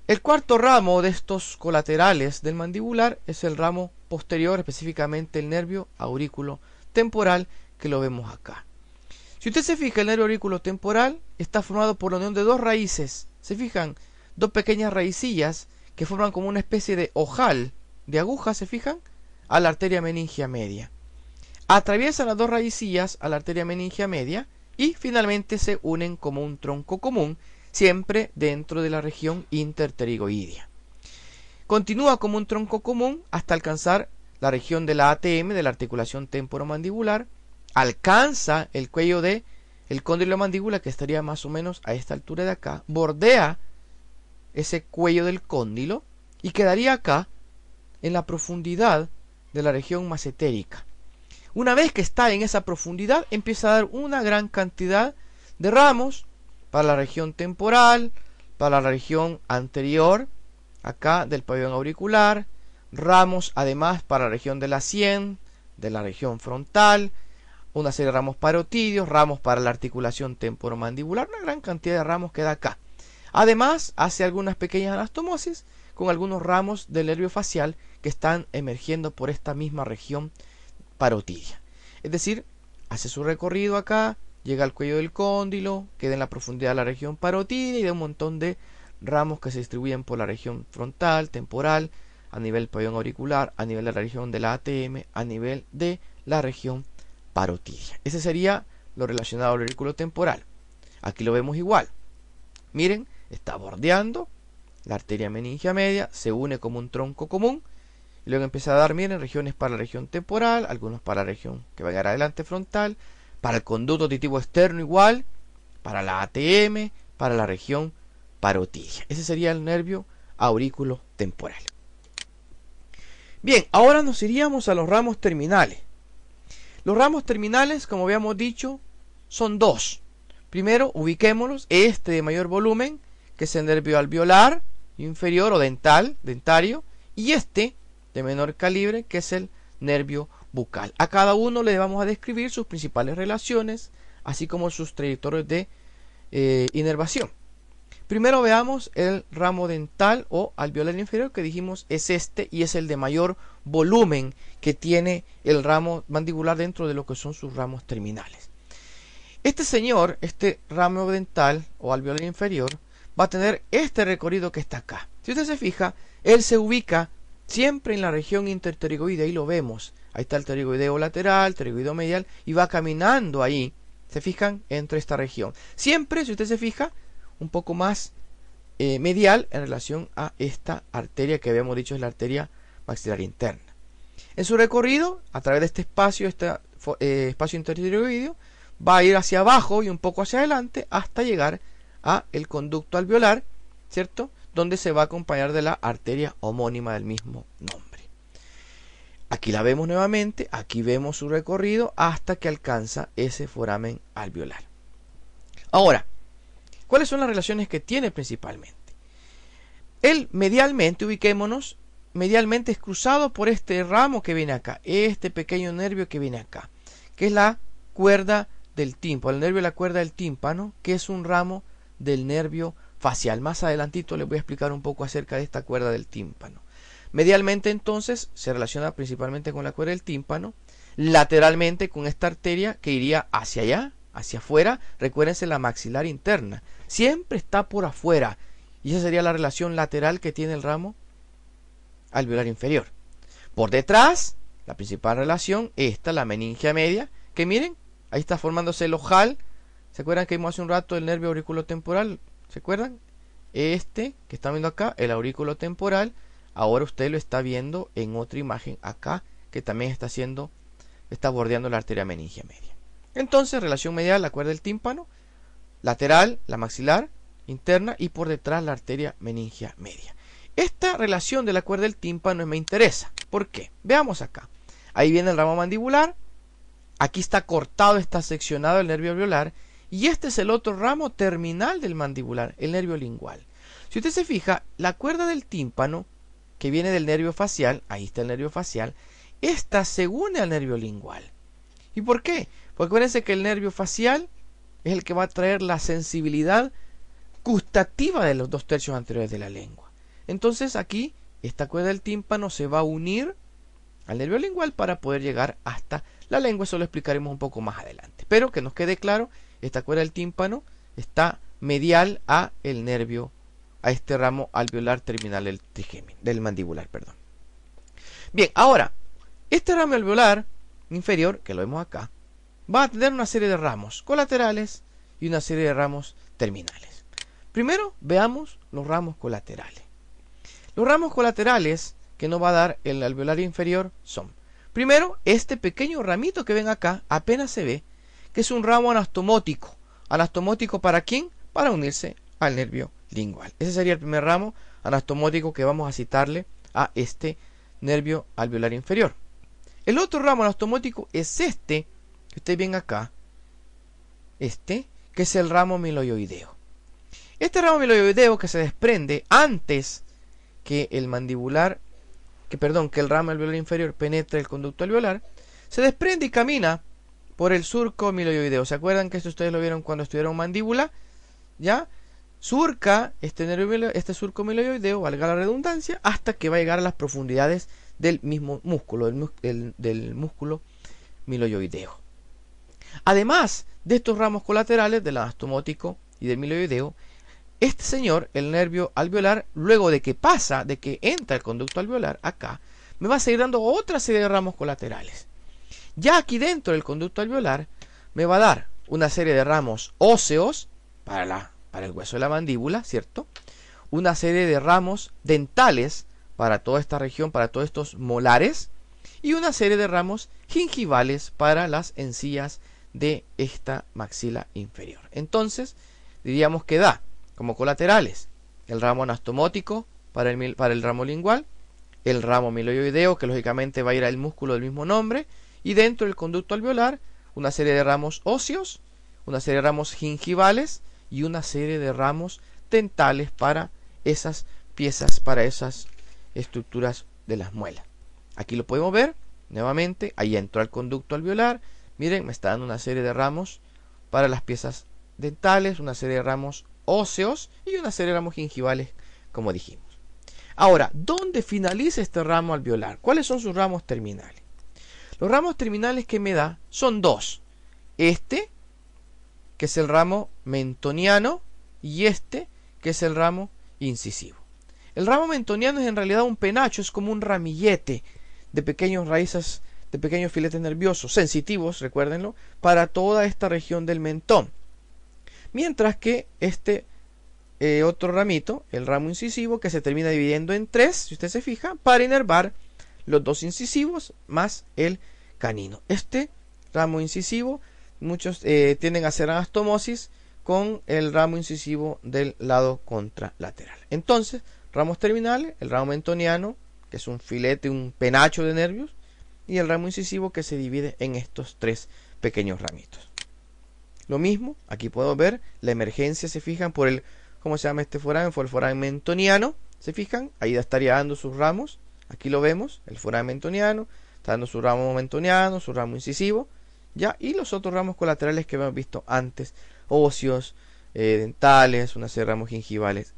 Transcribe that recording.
El cuarto ramo de estos colaterales del mandibular es el ramo posterior, específicamente el nervio aurículo temporal, que lo vemos acá. Si usted se fija, el nervio aurículo temporal está formado por la unión de dos raíces. ¿Se fijan? Dos pequeñas raicillas que forman como una especie de ojal de aguja, ¿se fijan? A la arteria meningia media. Atraviesan las dos raicillas a la arteria meningia media y finalmente se unen como un tronco común, siempre dentro de la región interpterigoidea. Continúa como un tronco común hasta alcanzar la región de la ATM, de la articulación temporomandibular, alcanza el cuello de el cóndilo de mandíbula, que estaría más o menos a esta altura de acá, bordea ese cuello del cóndilo y quedaría acá en la profundidad de la región masentérica. Una vez que está en esa profundidad, empieza a dar una gran cantidad de ramos para la región temporal, para la región anterior, acá del pabellón auricular, ramos además para la región de la sien, de la región frontal, una serie de ramos parotidios, ramos para la articulación temporomandibular, una gran cantidad de ramos queda acá. Además, hace algunas pequeñas anastomosis con algunos ramos del nervio facial que están emergiendo por esta misma región parotidia. Es decir, hace su recorrido acá, llega al cuello del cóndilo, queda en la profundidad de la región parotidia y de un montón de ramos que se distribuyen por la región frontal, temporal, a nivel del pabellón auricular, a nivel de la región de la ATM, a nivel de la región parotidia. Ese sería lo relacionado al aurículo temporal. Aquí lo vemos igual. Miren, está bordeando la arteria meningia media, se une como un tronco común y luego empieza a dar, miren, regiones para la región temporal, algunos para la región que va a llegar adelante frontal, para el conducto auditivo externo igual, para la ATM, para la región parotidia. Ese sería el nervio aurículo temporal. Bien, ahora nos iríamos a los ramos terminales. Los ramos terminales, como habíamos dicho, son dos. Primero, ubiquémoslos, este de mayor volumen, que es el nervio alveolar inferior o dentario, y este de menor calibre, que es el nervio bucal. A cada uno le vamos a describir sus principales relaciones, así como sus trayectorias de inervación. Primero veamos el ramo dental o alveolar inferior, que dijimos es este y es el de mayor volumen que tiene el ramo mandibular dentro de lo que son sus ramos terminales. Este señor, este ramo dental o alveolar inferior, va a tener este recorrido que está acá. Si usted se fija, él se ubica siempre en la región interpterigoidea, ahí lo vemos. Ahí está el pterigoideo lateral, pterigoideo medial, y va caminando ahí, se fijan, entre esta región. Siempre, si usted se fija, un poco más medial en relación a esta arteria que habíamos dicho es la arteria maxilar interna. En su recorrido, a través de este espacio, espacio interpterigoideo, va a ir hacia abajo y un poco hacia adelante hasta llegar a el conducto alveolar, ¿cierto? Donde se va a acompañar de la arteria homónima del mismo nombre. Aquí la vemos nuevamente, aquí vemos su recorrido hasta que alcanza ese foramen alveolar. Ahora, ¿cuáles son las relaciones que tiene principalmente? Él medialmente, ubiquémonos, medialmente es cruzado por este ramo que viene acá, este pequeño nervio que viene acá, que es la cuerda del tímpano, el nervio de la cuerda del tímpano, que es un ramo del nervio facial. Más adelantito les voy a explicar un poco acerca de esta cuerda del tímpano. Medialmente entonces se relaciona principalmente con la cuerda del tímpano, lateralmente con esta arteria que iría hacia allá, hacia afuera. Recuérdense, la maxilar interna siempre está por afuera y esa sería la relación lateral que tiene el ramo alveolar inferior. Por detrás, la principal relación, esta, la meningia media, que miren, ahí está formándose el ojal. ¿Se acuerdan que vimos hace un rato el nervio aurículo-temporal? ¿Se acuerdan? Este que están viendo acá, el aurículo temporal, ahora usted lo está viendo en otra imagen acá, que también está bordeando la arteria meningia media. Entonces, relación medial, la cuerda del tímpano, lateral, la maxilar interna, y por detrás la arteria meningia media. Esta relación de la cuerda del tímpano me interesa. ¿Por qué? Veamos acá. Ahí viene el ramo mandibular, aquí está cortado, está seccionado el nervio alveolar, y este es el otro ramo terminal del mandibular, el nervio lingual. Si usted se fija, la cuerda del tímpano, que viene del nervio facial, ahí está el nervio facial, esta se une al nervio lingual. ¿Y por qué? Porque acuérdense que el nervio facial es el que va a traer la sensibilidad gustativa de los 2/3 anteriores de la lengua. Entonces aquí esta cuerda del tímpano se va a unir al nervio lingual para poder llegar hasta la lengua. Eso lo explicaremos un poco más adelante. Pero que nos quede claro, esta cuerda del tímpano está medial a el nervio, a este ramo alveolar terminal del mandibular, perdón. Bien, ahora, este ramo alveolar inferior, que lo vemos acá, va a tener una serie de ramos colaterales y una serie de ramos terminales. Primero, veamos los ramos colaterales. Los ramos colaterales que nos va a dar el alveolar inferior son, primero, este pequeño ramito que ven acá, apenas se ve, que es un ramo anastomótico. ¿Anastomótico para quién? Para unirse al nervio lingual. Ese sería el primer ramo anastomótico que vamos a citarle a este nervio alveolar inferior. El otro ramo anastomótico es este, que ustedes ven acá, que es el ramo miloioideo. Este ramo miloioideo que se desprende antes que el ramo alveolar inferior penetre el conducto alveolar, se desprende y camina por el surco miloioideo. ¿Se acuerdan que esto ustedes lo vieron cuando estudiaron mandíbula? ¿Ya? Surca este surco miloioideo, valga la redundancia, hasta que va a llegar a las profundidades del mismo músculo, del músculo miloioideo. Además de estos ramos colaterales del anastomótico y del miloioideo, este señor, el nervio alveolar, luego de que entra el conducto alveolar acá, me va a seguir dando otra serie de ramos colaterales. Ya aquí dentro del conducto alveolar me va a dar una serie de ramos óseos para el hueso de la mandíbula, ¿cierto? Una serie de ramos dentales para toda esta región, para todos estos molares, y una serie de ramos gingivales para las encías de esta maxila inferior. Entonces, diríamos que da como colaterales el ramo anastomótico para el ramo lingual, el ramo miloioideo, que lógicamente va a ir al músculo del mismo nombre, y dentro del conducto alveolar una serie de ramos óseos, una serie de ramos gingivales y una serie de ramos dentales para esas piezas, para esas estructuras de las muelas. Aquí lo podemos ver nuevamente, ahí entró al conducto alveolar, miren, me está dando una serie de ramos para las piezas dentales, una serie de ramos óseos y una serie de ramos gingivales, como dijimos. Ahora, ¿dónde finaliza este ramo alveolar? ¿Cuáles son sus ramos terminales? Los ramos terminales que me da son dos. Que es el ramo mentoniano, y que es el ramo incisivo. El ramo mentoniano es en realidad un penacho, es como un ramillete de pequeñas raíces, de pequeños filetes nerviosos, sensitivos, recuérdenlo, para toda esta región del mentón. Mientras que otro ramito, el ramo incisivo, que se termina dividiendo en tres, si usted se fija, para inervar los dos incisivos más el canino. Este ramo incisivo, muchos tienden a hacer anastomosis con el ramo incisivo del lado contralateral. Entonces, ramos terminales, el ramo mentoniano, que es un filete, un penacho de nervios, y el ramo incisivo que se divide en estos tres pequeños ramitos. Lo mismo, aquí podemos ver la emergencia, se fijan, por el, ¿cómo se llama este foramen? Fue el foramen mentoniano, se fijan, ahí estaría dando sus ramos, aquí lo vemos, el foramen mentoniano, está dando su ramo mentoniano, su ramo incisivo, ya, y los otros ramos colaterales que hemos visto antes, óseos, dentales, una serie de ramos gingivales,